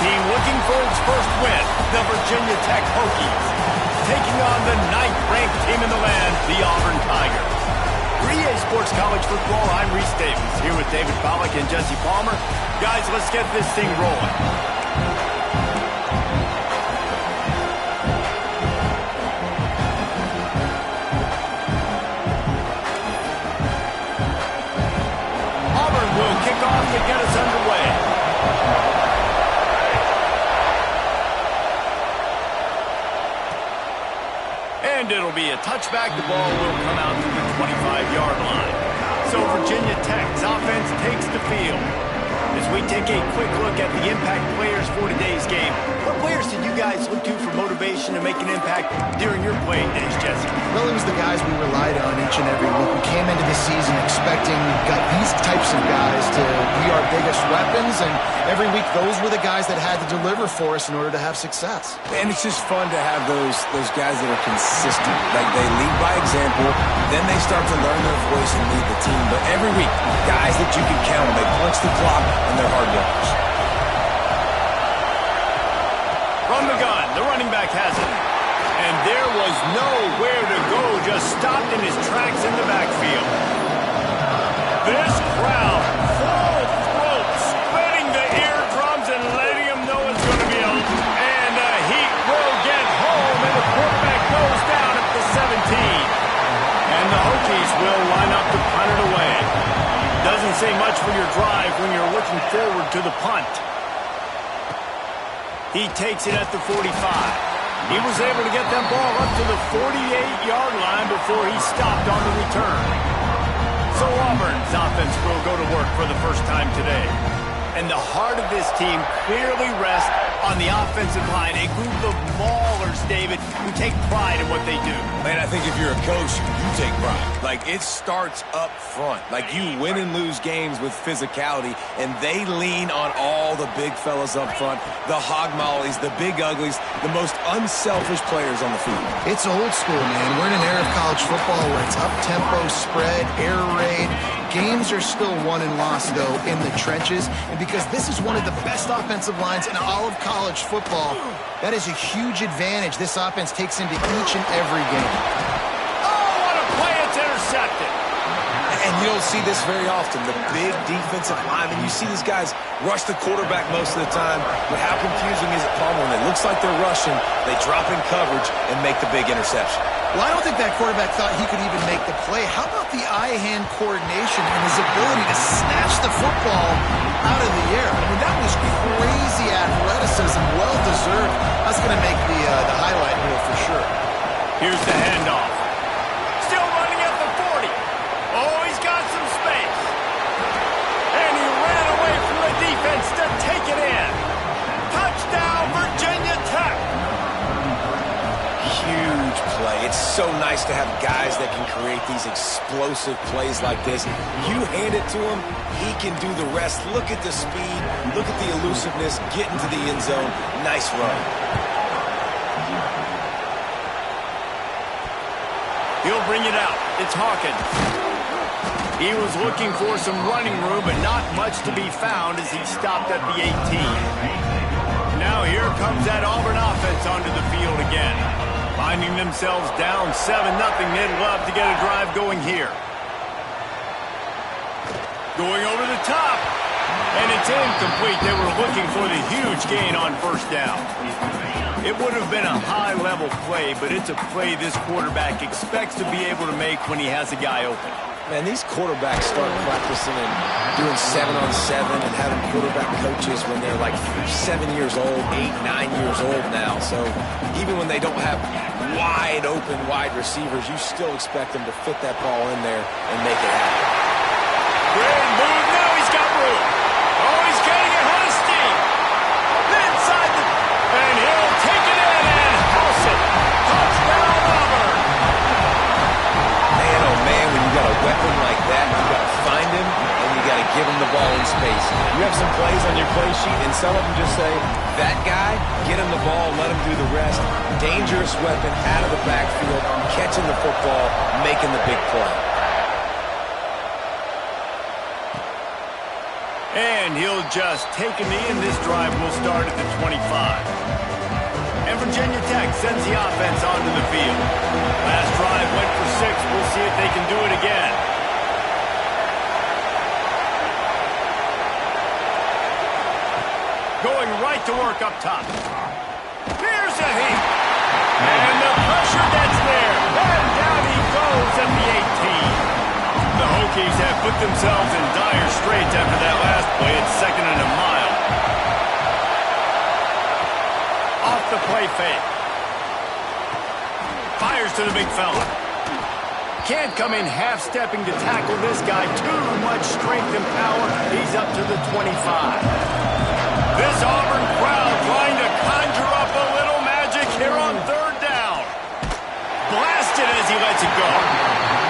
team looking for its first win, the Virginia Tech Hokies, taking on the 9th-ranked team in the land, the Auburn Tigers. For EA Sports College Football, I'm Reese Davis, here with David Pollack and Jesse Palmer. Guys, let's get this thing rolling. Auburn will kick off to get us underway. And it'll be a touchback. The ball will come out to the 25-yard line. So Virginia Tech's offense takes the field. As we take a quick look at the impact players for today's game, what players did you guys look to for motivation to make an impact during your playing days, Jesse? Well, it was the guys we relied on each and every week. We came into the season expecting we've got these types of guys to be our biggest weapons, and every week those were the guys that had to deliver for us in order to have success. And it's just fun to have those guys that are consistent. Like, they lead by example, then they start to learn their voice and lead the team. But every week, guys that you can count on, they punch the clock and they're hard workers. From the gun, the running back has it. And there was nowhere to go, just stopped in his tracks in the backfield. This crowd, full throat, spreading the eardrums and letting him know it's going to be on. And he will get home, and the quarterback goes down at the 17. And the Hokies will line up to punt it away. Doesn't say much for your drive when you're looking forward to the punt. He takes it at the 45. He was able to get that ball up to the 48-yard line before he stopped on the return. So Auburn's offense will go to work for the first time today. And the heart of this team clearly rests on the offensive line, a group of maulers, David, who take pride in what they do. Man, I think if you're a coach, you take pride. Like, it starts up front. Like, you win and lose games with physicality, and they lean on all the big fellas up front, the hog mollies, the big uglies, the most unselfish players on the field. It's old school, man. We're in an era of college football where it's up-tempo, spread, air raid. Games are still won and lost, though, in the trenches. And because this is one of the best offensive lines in all of college football, that is a huge advantage this offense takes into each and every game. Oh, what a play. It's intercepted. And you don't see this very often, the big defensive linemen. You see these guys rush the quarterback most of the time, but how confusing is it, Palmer, when it looks like they're rushing, they drop in coverage and make the big interception? Well, I don't think that quarterback thought he could even make the play. How about the eye-hand coordination and his ability to snatch the football out of the air? I mean, that was crazy athleticism, well-deserved. That's going to make the highlight reel for sure. Here's the handoff. Still running at the 40. Oh, he's got some space. And he ran away from the defense to take it in. Touchdown, Virginia Tech. Huge play. It's so nice to have guys that can create these explosive plays like this. You hand it to him, he can do the rest. Look at the speed, look at the elusiveness, get into the end zone. Nice run. He'll bring it out. It's Hawkins. He was looking for some running room, but not much to be found as he stopped at the 18. Now here comes that Auburn offense onto the field again. Finding themselves down 7-0, they'd love to get a drive going here. Going over the top, and it's incomplete. They were looking for the huge gain on first down. It would have been a high-level play, but it's a play this quarterback expects to be able to make when he has a guy open. Man, these quarterbacks start practicing and doing 7-on-7 and having quarterback coaches when they're like 7 years old, 8, 9 years old now. So even when they don't have wide-open wide receivers, you still expect them to fit that ball in there and make it happen. Great move. Now he's got room. Oh, he's getting ahead of steam. Inside the... And he'll take it in and house it. Touchdown, Auburn. Man, oh man, when you got a weapon like that, you got to find him and you got to give him the ball in space. You have some plays on your play sheet, and some of them just say, that guy, get him the ball, let him do the rest. Dangerous weapon out of the backfield, catching the football, making the big play. And he'll just take a knee, and this drive will start at the 25. And Virginia Tech sends the offense onto the field. Last drive went for 6. We'll see if they can do it again. Going right to work up top. Here's a heat. And the pressure gets there. And down he goes at the 18. The Hokies have put themselves in dire straits after that last play. It's 2nd and a mile. Off the play fake. Fires to the big fella. Can't come in half-stepping to tackle this guy. Too much strength and power. He's up to the 25. This Auburn crowd trying to conjure up a little magic here on 3rd down. Blasted as he lets it go.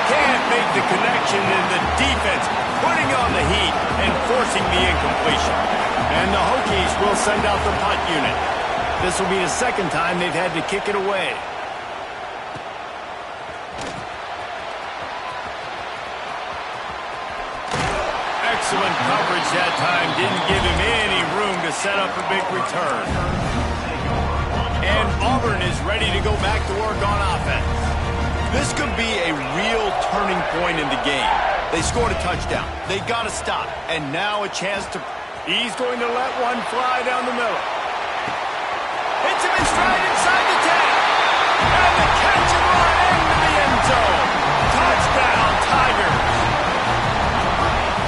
Can't make the connection, in the defense putting on the heat and forcing the incompletion. And the Hokies will send out the punt unit. This will be the 2nd time they've had to kick it away. Excellent coverage that time. Didn't give him any room to set up a big return. And Auburn is ready to go back to work on offense. This could be a real turning point in the game. They scored a touchdown. They got to stop. And now a chance to... He's going to let one fly down the middle. Hits him in stride inside the 10. And the catch and run into the end zone. Touchdown, Tigers.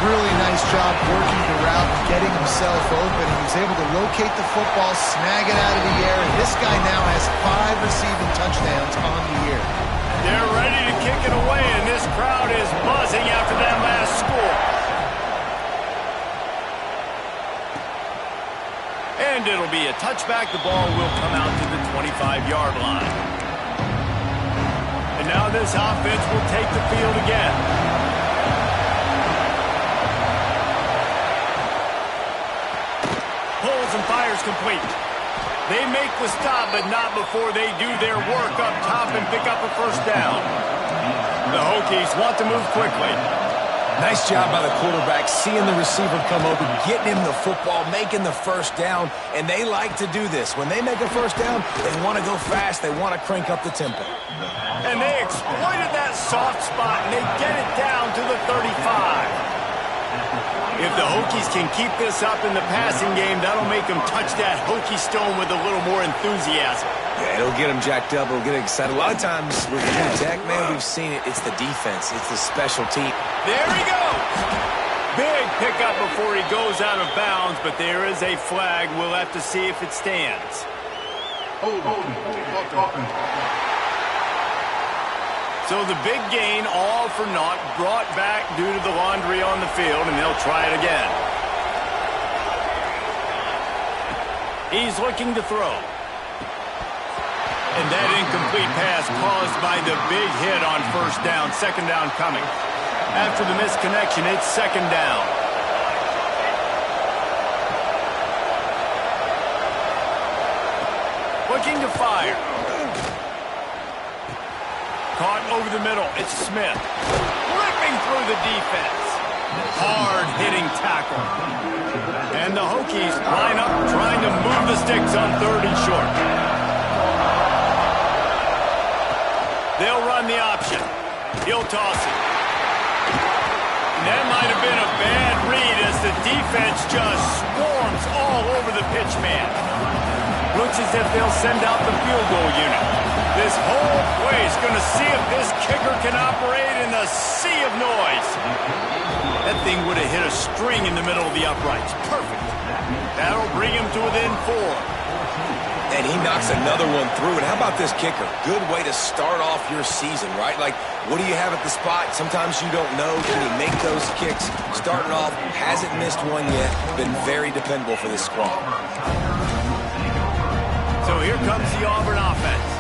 Really nice job working the route, getting himself open. He was able to locate the football, snag it out of the air, and this guy now has 5 receiving touchdowns on the year. They're ready to kick it away, and this crowd is buzzing after that last score. And it'll be a touchback. The ball will come out to the 25-yard line. And now this offense will take the field again. Pulls and fires complete. They make the stop, but not before they do their work up top and pick up a 1st down. The Hokies want to move quickly. Nice job by the quarterback, seeing the receiver come open, getting him the football, making the 1st down, and they like to do this. When they make a 1st down, they want to go fast. They want to crank up the tempo. And they exploited that soft spot, and they get it down to the 35. If the Hokies can keep this up in the passing game, that'll make them touch that Hokie stone with a little more enthusiasm. Yeah, it'll get them jacked up. It'll get them excited. A lot of times with Virginia Tech, man, we've seen it. It's the defense. It's the special team. There he goes. Big pickup before he goes out of bounds, but there is a flag. We'll have to see if it stands. So the big gain, all for naught, brought back due to the laundry on the field, and they'll try it again. He's looking to throw. And that incomplete pass caused by the big hit on 1st down, 2nd down coming. After the misconnection, it's 2nd down. Looking to fire. Caught over the middle. It's Smith. Ripping through the defense. Hard-hitting tackle. And the Hokies line up trying to move the sticks on 3rd and short. They'll run the option. He'll toss it. And that might have been a bad read as the defense just swarms all over the pitch man. Looks as if they'll send out the field goal unit. This whole place going to see if this kicker can operate in the sea of noise. That thing would have hit a string in the middle of the uprights. Perfect. That'll bring him to within 4. And he knocks another one through. And how about this kicker? Good way to start off your season, right? Like, what do you have at the spot? Sometimes you don't know. Can he make those kicks? Starting off, hasn't missed one yet. Been very dependable for this squad. So here comes the Auburn offense.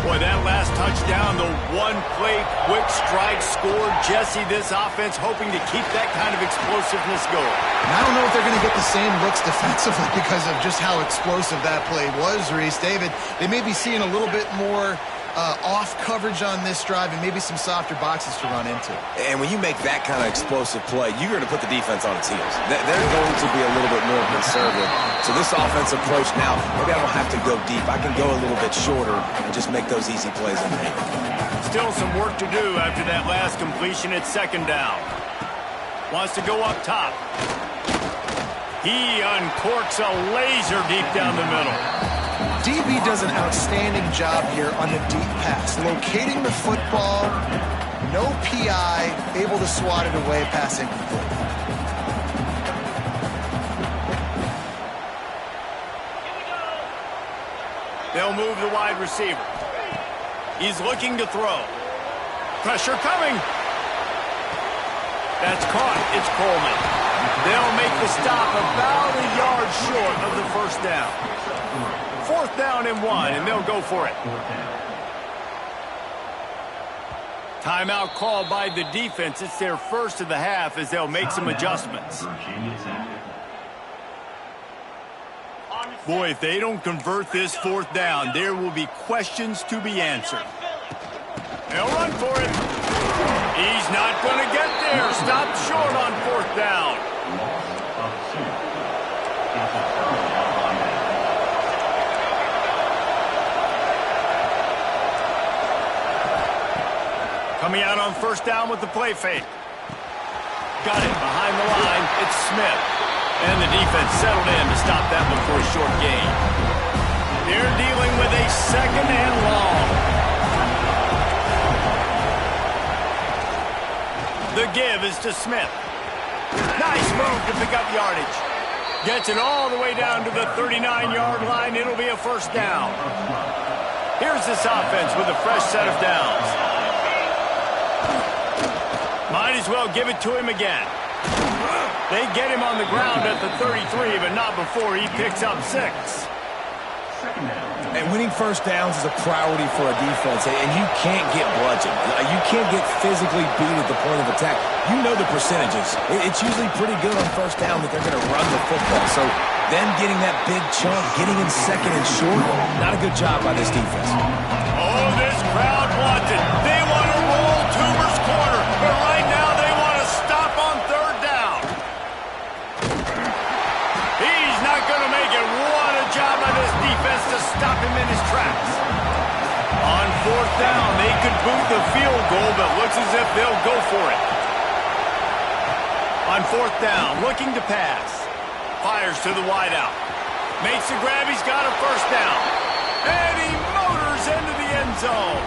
Boy, that last touchdown, the one-play quick strike scored. Jesse, this offense hoping to keep that kind of explosiveness going. And I don't know if they're going to get the same looks defensively because of just how explosive that play was, Reese. David, they may be seeing a little bit more off coverage on this drive and maybe some softer boxes to run into. And when you make that kind of explosive play, you're going to put the defense on its heels. They're going to be a little bit more conservative. So this offensive approach now, maybe I don't have to go deep. I can go a little bit shorter and just make those easy plays in the paint. Still some work to do after that last completion at second down. Wants to go up top. He uncorks a laser deep down the middle. DB does an outstanding job here on the deep pass. Locating the football, no PI, able to swat it away, pass incomplete. They'll move the wide receiver. He's looking to throw. Pressure coming. That's caught. It's Coleman. They'll make the stop about a yard short of the first down. 4th down and 1, and they'll go for it. Timeout called by the defense. It's their first of the half as they'll make some adjustments. Boy, if they don't convert this 4th down, there will be questions to be answered. They'll run for it. He's not going to get there. Stopped short on 4th down. Coming out on 1st down with the play fake. Got it behind the line. It's Smith. And the defense settled in to stop that one for a short gain. They're dealing with a 2nd and long. The give is to Smith. Nice move to pick up yardage. Gets it all the way down to the 39-yard line. It'll be a 1st down. Here's this offense with a fresh set of downs. Might as well give it to him again. They get him on the ground at the 33, but not before he picks up 6. And winning 1st downs is a priority for a defense, and you can't get bludgeoned. You can't get physically beat at the point of attack. You know the percentages. It's usually pretty good on 1st down that they're going to run the football. So them getting that big chunk, getting in 2nd and short, not a good job by this defense. Oh, this crowd wants it. They want to roll Toomer's corner, but right now they want to stop on 3rd down. He's not going to make it. What a job by this defense to stop him in his tracks. On 4th down, they could boot the field goal, but looks as if they'll go for it. On 4th down, looking to pass. Fires to the wideout. Makes the grab. He's got a 1st down. And he motors into the end zone.